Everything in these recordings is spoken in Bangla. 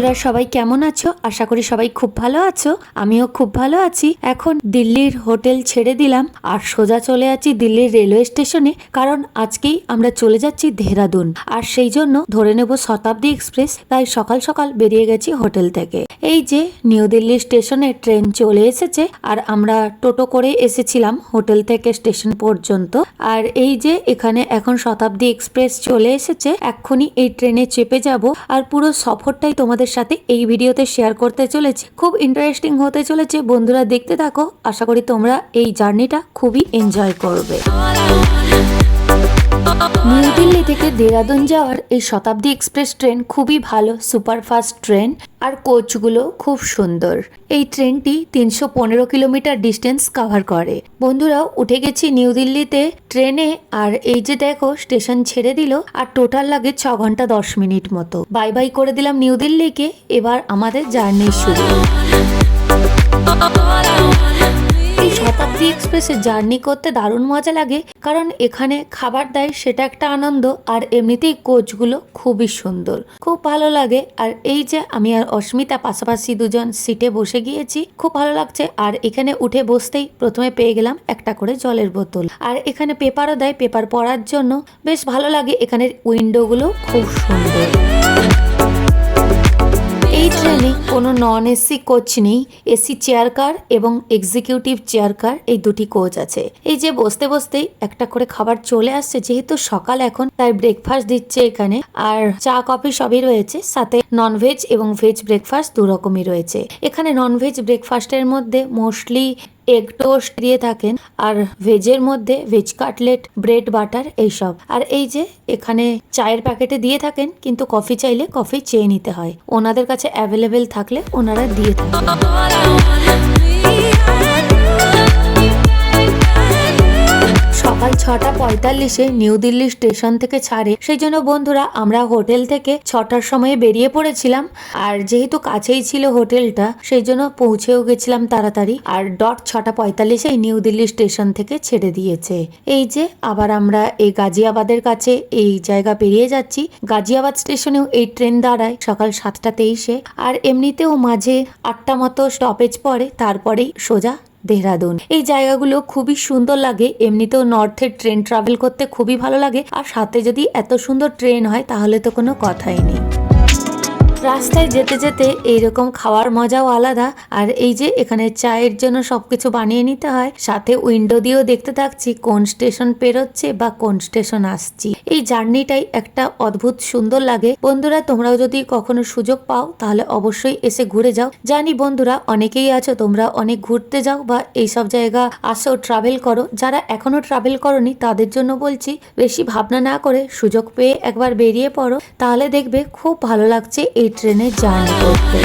বন্ধুরা সবাই কেমন আছো? আশা করি সবাই খুব ভালো আছো। আমিও খুব ভালো আছি। এখন দিল্লির হোটেল ছেড়ে দিলাম আর সোজা চলে যাচ্ছি দিল্লির রেলওয়ে স্টেশনে, কারণ আজকেই আমরা চলে যাচ্ছি দেহরাদুন। আর সেই জন্য ধরে নেব শতাব্দী এক্সপ্রেস। তাই সকাল সকাল বেরিয়ে গেছি হোটেল থেকে। এই যে নিউ দিল্লি স্টেশনে ট্রেন চলে এসেছে আর আমরা টোটো করে এসেছিলাম হোটেল থেকে স্টেশন পর্যন্ত। আর এই যে এখানে এখন শতাব্দী এক্সপ্রেস চলে এসেছে। এক্ষুনি এই ট্রেনে চেপে যাব আর পুরো সফরটাই তোমাদের সাথে এই ভিডিওতে শেয়ার করতে চলেছি। খুব ইন্টারেস্টিং হতে চলেছে, বন্ধুরা দেখতে থাকো। আশা করি তোমরা এই জার্নিটা খুবই এনজয় করবে। নিউ দিল্লি থেকে দেহরাদুন যাওয়ার এই শতাব্দী এক্সপ্রেস ট্রেন খুবই ভালো, সুপারফাস্ট ট্রেন আর কোচগুলো খুব সুন্দর। এই ট্রেনটি 315 কিলোমিটার ডিস্টেন্স কভার করে। বন্ধুরা উঠে গেছি নিউ দিল্লিতে ট্রেনে। আর এই যে দেখো স্টেশন ছেড়ে দিল আর টোটাল লাগে 6 ঘন্টা 10 মিনিট মতো। বাই বাই করে দিলাম নিউ দিল্লিকে। এবার আমাদের জার্নি শুরু। এই শতাব্দী এক্সপ্রেসে জার্নি করতে দারুণ মজা লাগে, কারণ এখানে খাবার দেয়, সেটা একটা আনন্দ। আর এমনিতেই কোচগুলো খুবই সুন্দর, খুব ভালো লাগে। আর এই যে আমি আর অস্মিতা পাশাপাশি দুজন সিটে বসে গিয়েছি, খুব ভালো লাগছে। আর এখানে উঠে বসতেই প্রথমে পেয়ে গেলাম একটা করে জলের বোতল। আর এখানে পেপারও দেয়, পেপার পড়ার জন্য বেশ ভালো লাগে। এখানের উইন্ডোগুলো খুব সুন্দর। এই ট্রেনে কোনো নন এসি কোচ নেই, এসি চেয়ার কার এবং এক্সিকিউটিভ চেয়ার কার, এই দুটি কোচ আছে। এই যে বসতে বসতেই একটা করে খাবার চলে আসছে, যেহেতু সকাল এখন তাই ব্রেকফাস্ট দিচ্ছে এখানে। আর চা কফি সবই রয়েছে, সাথে ননভেজ এবং ভেজ ব্রেকফাস্ট দু রকমই রয়েছে। এখানে ননভেজ ব্রেকফাস্টের মধ্যে মোস্টলি এগ টোস্ট দিয়ে থাকেন, আর ভেজের মধ্যে ভেজ কাটলেট, ব্রেড বাটার এইসব। আর এই যে এখানে চায়ের প্যাকেটে দিয়ে থাকেন, কিন্তু কফি চাইলে কফি চেয়ে নিতে হয়। ওনাদের কাছে অ্যাভেলেবেল থাকলে ওনারা দিয়ে থাকেন। সকাল 6:45 নিউ দিল্লি স্টেশন থেকে ছাড়ে। সেই জন্য বন্ধুরা আমরা হোটেল থেকে 6টার সময় বেরিয়ে পড়েছিলাম। আর যেহেতু কাছেই ছিল হোটেলটা, সেই জন্য পৌঁছেও গেছিলাম তাড়াতাড়ি। আর 6:45 নিউ দিল্লি স্টেশন থেকে ছেড়ে দিয়েছে। এই যে আবার আমরা এই গাজিয়াবাদের কাছে এই জায়গা পেরিয়ে যাচ্ছি। গাজিয়াবাদ স্টেশনেও এই ট্রেন দাঁড়ায় সকাল 7:23। আর এমনিতেও মাঝে 8টা মতো স্টপেজ পড়ে, তারপরেই সোজা দেহরাদুন। এই জায়গাগুলো খুবই সুন্দর লাগে। এমনিতেও নর্থের ট্রেন ট্রাভেল করতে খুবই ভালো লাগে, আর সাথে যদি এত সুন্দর ট্রেন হয় তাহলে তো কোনো কথাই নেই। রাস্তায় যেতে যেতে এইরকম খাওয়ার মজাও আলাদা। আর এই যে এখানে চায়ের জন্য সবকিছু বানিয়ে নিতে হয়, সাথে উইন্ডো দিয়েও দেখতে থাকছি কোন স্টেশন পেরোচ্ছে বা কোন স্টেশন আসছি। এই জার্নিটাই একটা অদ্ভুত সুন্দর লাগে। বন্ধুরা তোমরাও যদি কখনো সুযোগ পাও তাহলে অবশ্যই এসে ঘুরে যাও। জানি বন্ধুরা অনেকেই আছো তোমরা অনেক ঘুরতে যাও বা এইসব জায়গা আসো, ট্রাভেল করো। যারা এখনো ট্রাভেল করনি তাদের জন্য বলছি, বেশি ভাবনা না করে সুযোগ পেয়ে একবার বেরিয়ে পড়ো, তাহলে দেখবে খুব ভালো লাগছে এই ট্রেনে জার্নি করতে।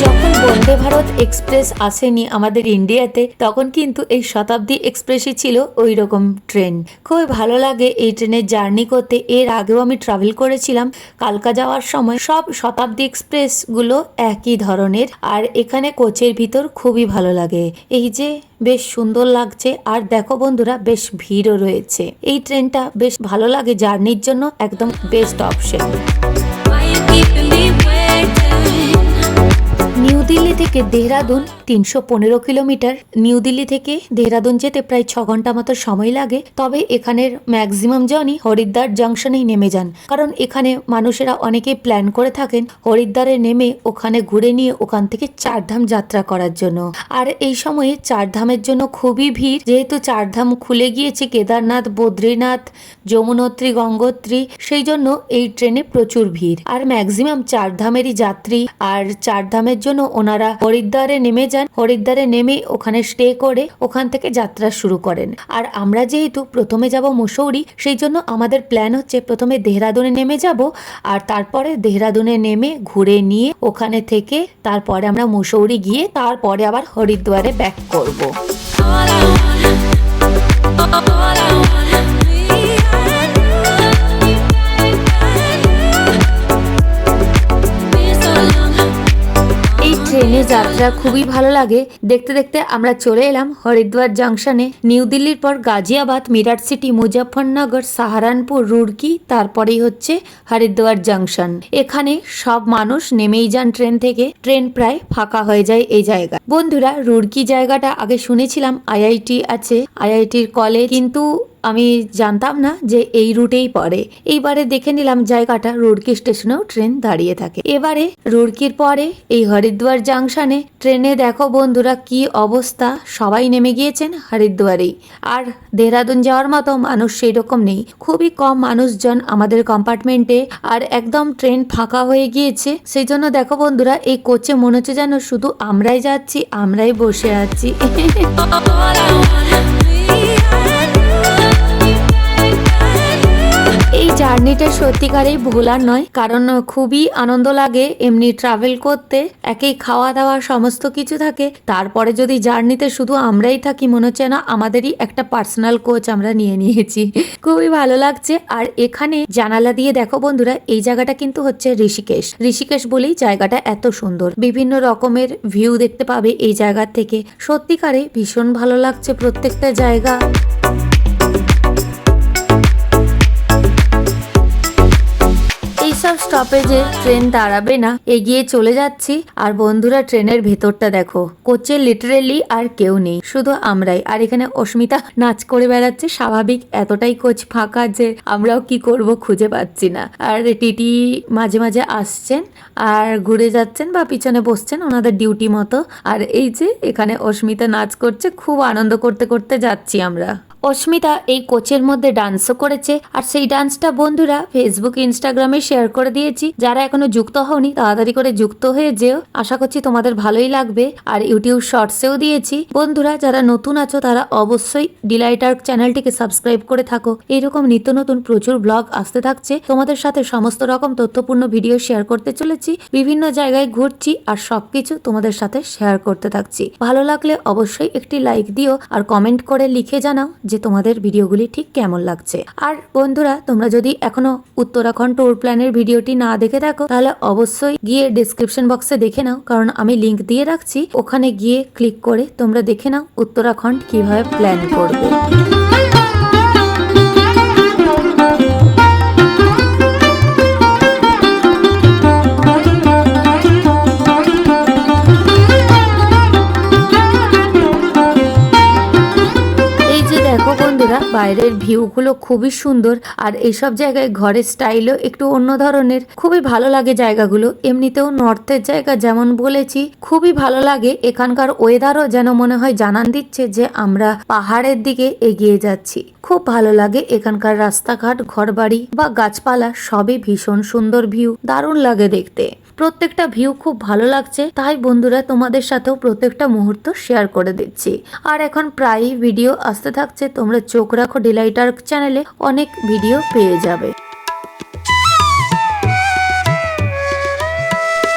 যখন বন্দে ভারত এক্সপ্রেস আসেনি আমাদের ইন্ডিয়াতে, তখন কিন্তু এই শতাব্দী এক্সপ্রেসই ছিল ওই রকম ট্রেন। খুবই ভালো লাগে এই ট্রেনের জার্নি করতে। এর আগেও আমি ট্রাভেল করেছিলাম কালকা যাওয়ার সময়। সব শতাব্দী এক্সপ্রেস গুলো একই ধরনের, আর এখানে কোচের ভিতর খুবই ভালো লাগে। এই যে বেশ সুন্দর লাগছে। আর দেখো বন্ধুরা বেশ ভিড়ও রয়েছে। এই ট্রেনটা বেশ ভালো লাগে জার্নির জন্য, একদম বেস্ট অপশন। নিউ দিল্লি থেকে দেহরাদুন 315 কিলোমিটার। নিউ দিল্লি থেকে দেহরাদুন যেতে প্রায় 6 ঘন্টা মতো সময় লাগে। তবে এখানের ম্যাক্সিমাম জনই হরিদ্বার জংশনেই নেমে যান, কারণ এখানে মানুষেরা অনেকেই প্ল্যান করে থাকেন হরিদ্বারে নেমে ওখানে ঘুরে নিয়ে ওখান থেকে চারধাম যাত্রা করার জন্য। আর এই সময়ে চারধামের জন্য খুবই ভিড়, যেহেতু চারধাম খুলে গিয়েছে, কেদারনাথ, বদ্রীনাথ, যমুনোত্রী, গঙ্গোত্রী, সেই জন্য এই ট্রেনে প্রচুর ভিড়। আর ম্যাক্সিমাম চারধামেরই যাত্রী। আর চারধামের জন্য ওনারা হরিদ্বারে নেমে যান। হরিদ্বারে নেমে ওখানে স্টে করে ওখান থেকে যাত্রা শুরু করেন। আর আমরা যেহেতু প্রথমে যাব মুসৌরি, সেই জন্য আমাদের প্ল্যান হচ্ছে প্রথমে দেহরাদুনে নেমে যাব, আর তারপরে দেহরাদুনে নেমে ঘুরে নিয়ে ওখানে থেকে তারপরে আমরা মুসৌরি গিয়ে তারপরে আবার হরিদ্বারে ব্যাক করব। ট্রেনে ট্রেনের যাত্রা খুবই ভালো লাগে। দেখতে দেখতে আমরা চলে এলাম হরিদ্বার জংশনে। নিউ দিল্লির পর গাজিয়াবাদ, মিরাট সিটি, মুজফ্ফরনগর, সাহারানপুর, রুড়কি, তারপরেই হচ্ছে হরিদ্বার জংশন। এখানে সব মানুষ নেমেই যান ট্রেন থেকে। ট্রেন প্রায় ফাঁকা হয়ে যায় এই জায়গা। বন্ধুরা, রুড়কি জায়গাটা আগে শুনেছিলাম আইআইটি আছে, আইআইটির কলেজ, কিন্তু আমি জানতাম না যে এই রুটেই পড়ে। এইবারে দেখে নিলাম জায়গাটা, রুড়কি স্টেশনেও ট্রেন দাঁড়িয়ে থাকে। এবারে রুড়কির পরে এই হরিদ্বার জাংশনে ট্রেনে দেখো বন্ধুরা কি অবস্থা, সবাই নেমে গিয়েছেন হরিদ্বারেই। আর দেহরাদুন যাওয়ার মতো মানুষ সেই রকম নেই, খুবই কম মানুষজন আমাদের কম্পার্টমেন্টে, আর একদম ট্রেন ফাঁকা হয়ে গিয়েছে। সেই জন্য দেখো বন্ধুরা, এই কোচে মনে হচ্ছে যেন শুধু আমরাই যাচ্ছি, আমরাই বসে আছি। এই জার্নিটা সত্যিকারেই ভোলার নয়, কারণ খুবই আনন্দ লাগে এমনি ট্রাভেল করতে। একেই খাওয়া দাওয়া সমস্ত কিছু থাকে, তারপরে যদি জার্নিতে শুধু আমরাই থাকি, মনে হচ্ছে না আমাদেরই একটা পার্সোনাল কোচ আমরা নিয়ে নিয়েছি। খুবই ভালো লাগছে। আর এখানে জানালা দিয়ে দেখো বন্ধুরা, এই জায়গাটা কিন্তু হচ্ছে ঋষিকেশ। ঋষিকেশ বলেই জায়গাটা এত সুন্দর, বিভিন্ন রকমের ভিউ দেখতে পাবে এই জায়গা থেকে। সত্যিকারে ভীষণ ভালো লাগছে প্রত্যেকটা জায়গা। এইসব স্টপেজে ট্রেন দাঁড়াবে না, এগিয়ে চলে যাচ্ছি। আর বন্ধুরা, ট্রেনের ভেতরটা দেখো, কোচে লিটারেলি আর কেউ নেই, শুধু আমরাই। আর এখানে অস্মিতা নাচ করে বেড়াচ্ছে, স্বাভাবিক, এতটাই কোচ ফাঁকা যে আমরাও কি করব খুঁজে পাচ্ছি না। আর টিটি মাঝে মাঝে আসছেন আর ঘুরে যাচ্ছেন বা পিছনে বসছেন, ওনাদের ডিউটি মতো। আর এই যে এখানে অস্মিতা নাচ করছে, খুব আনন্দ করতে করতে যাচ্ছি আমরা। অস্মিতা এই কোচের মধ্যে ডান্সও করেছে, আর সেই ডান্সটা বন্ধুরা ফেসবুক, ইনস্টাগ্রামে শেয়ার করে দিয়েছি। যারা এখনো যুক্ত হওনি তাড়াতাড়ি করে যুক্ত হয়ে যেও, আশা করছি তোমাদের ভালোই লাগবে। আর ইউটিউব শর্টসেও দিয়েছি। বন্ধুরা, যারা নতুন আছো তারা অবশ্যই ডিলাইট আর্ক চ্যানেলটিকে সাবস্ক্রাইব করে থাকো। এইরকম নিত্য নতুন প্রচুর ব্লগ আসতে থাকছে, তোমাদের সাথে সমস্ত রকম তথ্যপূর্ণ ভিডিও শেয়ার করতে চলেছি। বিভিন্ন জায়গায় ঘুরছি আর সবকিছু তোমাদের সাথে শেয়ার করতে থাকছি। ভালো লাগলে অবশ্যই একটি লাইক দিও, আর কমেন্ট করে লিখে জানাও যে তোমাদের ভিডিওগুলি ঠিক কেমন লাগছে। আর বন্ধুরা, তোমরা যদি এখনো উত্তরাখণ্ড ট্যুর প্ল্যানের ভিডিওটি না দেখে থাকো, তাহলে অবশ্যই গিয়ে ডেসক্রিপশন বক্সে দেখে নাও, কারণ আমি লিংক দিয়ে রাখছি। ওখানে গিয়ে ক্লিক করে তোমরা দেখে নাও উত্তরাখণ্ড কিভাবে প্ল্যান করবে। বাইরের ভিউগুলো খুবই সুন্দর, আর এইসব জায়গায় ঘরের স্টাইলও একটু অন্য ধরনের, খুবই ভালো লাগে জায়গাগুলো। এমনিতেও নর্থের জায়গা যেমন বলেছি, খুবই ভালো লাগে। এখানকার ওয়েদারও যেন মনে হয় জানান দিচ্ছে যে আমরা পাহাড়ের দিকে এগিয়ে যাচ্ছি। খুব ভালো লাগে এখানকার রাস্তাঘাট, ঘরবাড়ি বা গাছপালা, সবই ভীষণ সুন্দর ভিউ, দারুণ লাগে দেখতে। প্রত্যেকটা ভিউ খুব ভালো লাগছে, তাই বন্ধুরা তোমাদের সাথেও প্রত্যেকটা মুহূর্ত শেয়ার করে দিচ্ছি। আর এখন প্রায়ই ভিডিও আসতে থাকছে, তোমরা চোখ রাখো ডিলাইট আর্ক চ্যানেলে, অনেক ভিডিও পেয়ে যাবে।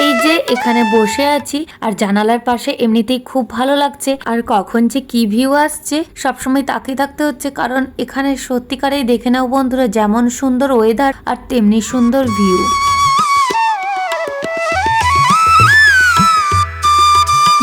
এই যে এখানে বসে আছি, আর জানালার পাশে এমনিতেই খুব ভালো লাগছে। আর কখন যে কি ভিউ আসছে সবসময় তাকিয়ে থাকতে হচ্ছে, কারণ এখানে সত্যিকারেই দেখে নাও বন্ধুরা, যেমন সুন্দর ওয়েদার আর তেমনি সুন্দর ভিউ।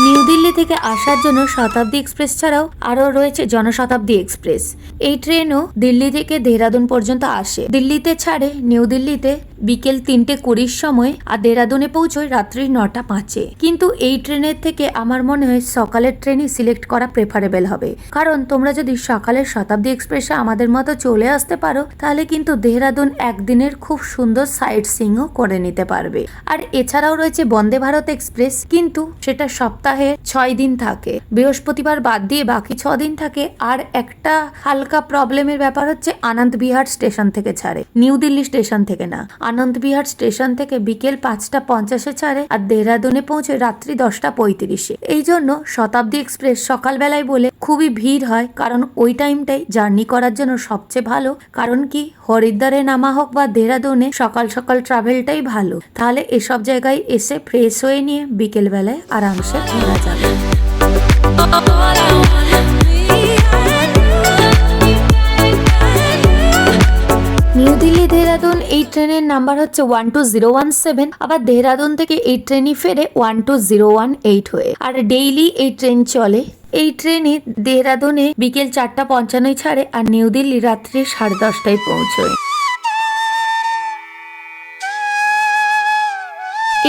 নিউ দিল্লি থেকে আসার জন্য শতাব্দী এক্সপ্রেস ছাড়াও আরও রয়েছে জনশতাব্দী এক্সপ্রেস। এই ট্রেনও দিল্লি থেকে দেহরাদুন পর্যন্ত আসে। দিল্লিতে ছাড়ে নিউ দিল্লিতে বিকেল 3:20 সময়, আর দেহরাদুনে পৌঁছয় রাত্রি 9:05। কিন্তু এই ট্রেনের থেকে আমার মনে হয় সকালের ট্রেনই সিলেক্ট করা প্রেফারেবল হবে, কারণ তোমরা যদি সকালের শতাব্দী এক্সপ্রেসে আমাদের মতো চলে আসতে পারো, তাহলে কিন্তু দেহরাদুন একদিনের খুব সুন্দর সাইট সিইংও করে নিতে পারবে। আর এছাড়াও রয়েছে বন্দে ভারত এক্সপ্রেস, কিন্তু সেটা সপ্তাহে 6 দিন থাকে, বৃহস্পতিবার বাদ দিয়ে বাকি 6 দিন থাকে। আর একটা হালকা প্রবলেমের ব্যাপার হচ্ছে আনন্দ বিহার স্টেশন থেকে ছাড়ে, নিউ দিল্লি স্টেশন থেকে না। আনন্দ বিহার স্টেশন থেকে বিকেল 5:50 ছাড়ে, আর দেহরাদুনে পৌঁছে রাত্রি 10:35। এই জন্য শতাব্দী এক্সপ্রেস সকালবেলায় বলে খুবই ভিড় হয়, কারণ ওই টাইমটাই জার্নি করার জন্য সবচেয়ে ভালো। কারণ কি, হরিদ্বারে নামা হোক বা দেহরাদুনে সকাল সকাল ট্রাভেলটাই ভালো। তাহলে এসব জায়গায় এসে ফ্রেশ হয়ে নিয়ে বিকেল বেলায় আরামসে ঘোরা যাবে। নিউ দিল্লি দেহরাদুন এই ট্রেনের নাম্বার হচ্ছে 12017। আবার দেহরাদুন থেকে এই ট্রেনই ফেরে 12018 হয়ে। আর ডেইলি এই ট্রেন চলে। এই ট্রেনে দেহরাদুনে বিকেল 4:55 ছাড়ে আর নিউ দিল্লি রাত্রি 10:30টায় পৌঁছয়।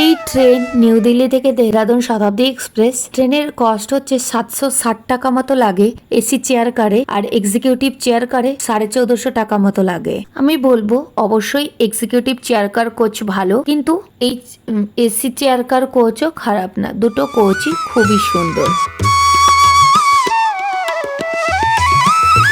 এই ট্রেন নিউ দিল্লি থেকে দেহরাদুন শতাব্দী এক্সপ্রেস। ট্রেনের কস্ট হচ্ছে 760 টাকা মতো লাগে এসি চেয়ার কারে, আর এক্সিকিউটিভ চেয়ার কারে 1450 টাকা মতো লাগে। আমি বলবো অবশ্যই এক্সিকিউটিভ চেয়ার কার কোচ ভালো, কিন্তু এই এসি চেয়ার কার কোচও খারাপ না, দুটো কোচই খুবই সুন্দর।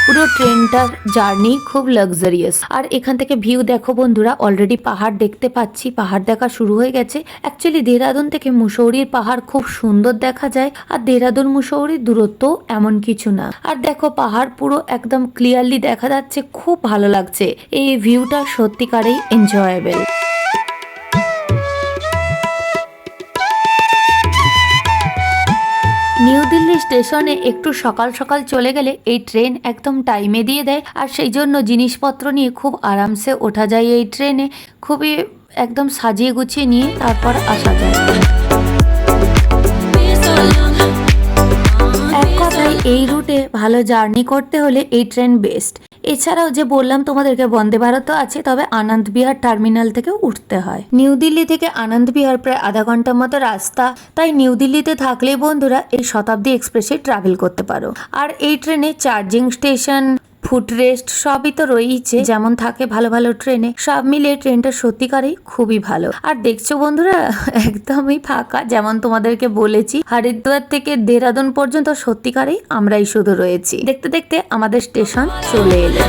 পুরো ট্রেনটার জার্নি খুব লাক্সারিয়াস। আর এখান থেকে ভিউ দেখো বন্ধুরা, অলরেডি পাহাড় দেখতে পাচ্ছি, পাহাড় দেখা শুরু হয়ে গেছে। অ্যাকচুয়ালি দেহরাদুন থেকে মুসৌরির পাহাড় খুব সুন্দর দেখা যায়, আর দেহরাদুন মুসৌরির দূরত্ব এমন কিছু না। আর দেখো পাহাড় পুরো একদম ক্লিয়ারলি দেখা যাচ্ছে, খুব ভালো লাগছে। এই ভিউটা সত্যিকারেই এনজয়েবল। নিউ দিল্লি স্টেশনে একটু সকাল সকাল চলে গেলে এই ট্রেন একদম টাইমে দিয়ে দেয়, আর সেই জন্য জিনিসপত্র নিয়ে খুব আরামসে ওঠা যায় এই ট্রেনে। খুবই একদম সাজিয়ে গুছিয়ে নিয়ে তারপর আসা যায়। এক কথায় এই রুটে ভালো জার্নি করতে হলে এই ট্রেন বেস্ট। এছাড়াও যে বললাম তোমাদেরকে বন্দে ভারতও আছে, তবে আনন্দ বিহার টার্মিনাল থেকে উঠতে হয়। নিউ দিল্লি থেকে আনন্দ বিহার প্রায় আধা ঘন্টার মতো রাস্তা, তাই নিউ দিল্লিতে থাকলে বন্ধুরা এই শতাব্দী এক্সপ্রেসে ট্রাভেল করতে পারো। আর এই ট্রেনে চার্জিং স্টেশন, ফুড রেস্ট সবই তো রয়েছে, যেমন থাকে ভালো ভালো ট্রেনে। সব মিলে ট্রেনটা সত্যিকারই খুবই ভালো। আর দেখছো বন্ধুরা একদমই ফাঁকা, যেমন তোমাদেরকে বলেছি হরিদ্বার থেকে দেহরাদুন পর্যন্ত সত্যিকারই আমরাই শুধু রয়েছি। দেখতে দেখতে আমাদের স্টেশন চলে এলো।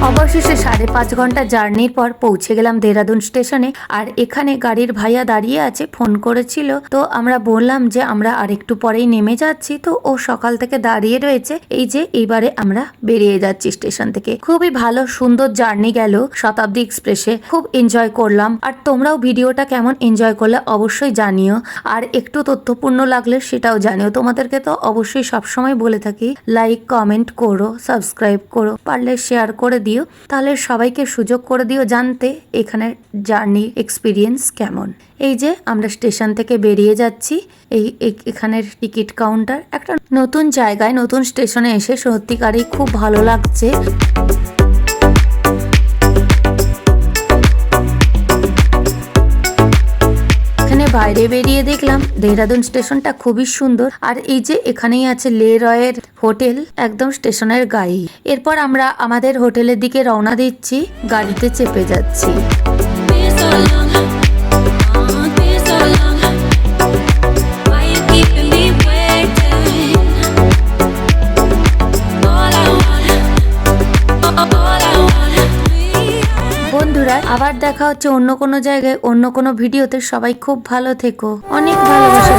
অবশেষে 5.5 ঘন্টা জার্নির পর পৌঁছে গেলাম দেহরাদুন স্টেশনে। আর এখানে গাড়ির ভাইয়া দাঁড়িয়ে আছে, ফোন করেছিল, তো আমরা বললাম যে আমরা আরেকটু পরেই নেমে যাচ্ছি। তো ও সকাল থেকে দাঁড়িয়ে রয়েছে। এই যে এইবারে আমরা বেরিয়ে যাচ্ছি স্টেশন থেকে। খুবই ভালো সুন্দর জার্নি গেল শতাব্দী এক্সপ্রেসে, খুব এনজয় করলাম। আর তোমরাও ভিডিওটা কেমন এনজয় করলে অবশ্যই জানিও, আর একটু তথ্যপূর্ণ লাগলে সেটাও জানিও। তোমাদেরকে তো অবশ্যই সবসময় বলে থাকি লাইক কমেন্ট করো, সাবস্ক্রাইব করো, পারলে শেয়ার করে দিও, তাহলে সবাইকে সুযোগ করে দিও জানতে এখানে জার্নি এক্সপিরিয়েন্স কেমন। এই যে আমরা স্টেশন থেকে বেরিয়ে যাচ্ছি। এখানের টিকিট কাউন্টার, একটা নতুন জায়গায় নতুন স্টেশনে এসে সত্যিকারই খুব ভালো লাগছে। বাইরে বেরিয়ে দেখলাম দেহরাদুন স্টেশনটা খুবই সুন্দর। আর এই যে এখানেই আছে লে রয়ের হোটেল, একদম স্টেশনের গায়ে। এরপর আমরা আমাদের হোটেলের দিকে রওনা দিচ্ছি, গাড়িতে চেপে যাচ্ছি। বন্ধুরা আবার দেখা হচ্ছে অন্য কোনো জায়গায় অন্য কোনো ভিডিওতে। সবাই খুব ভালো থেকো, অনেক ভালোবাসা।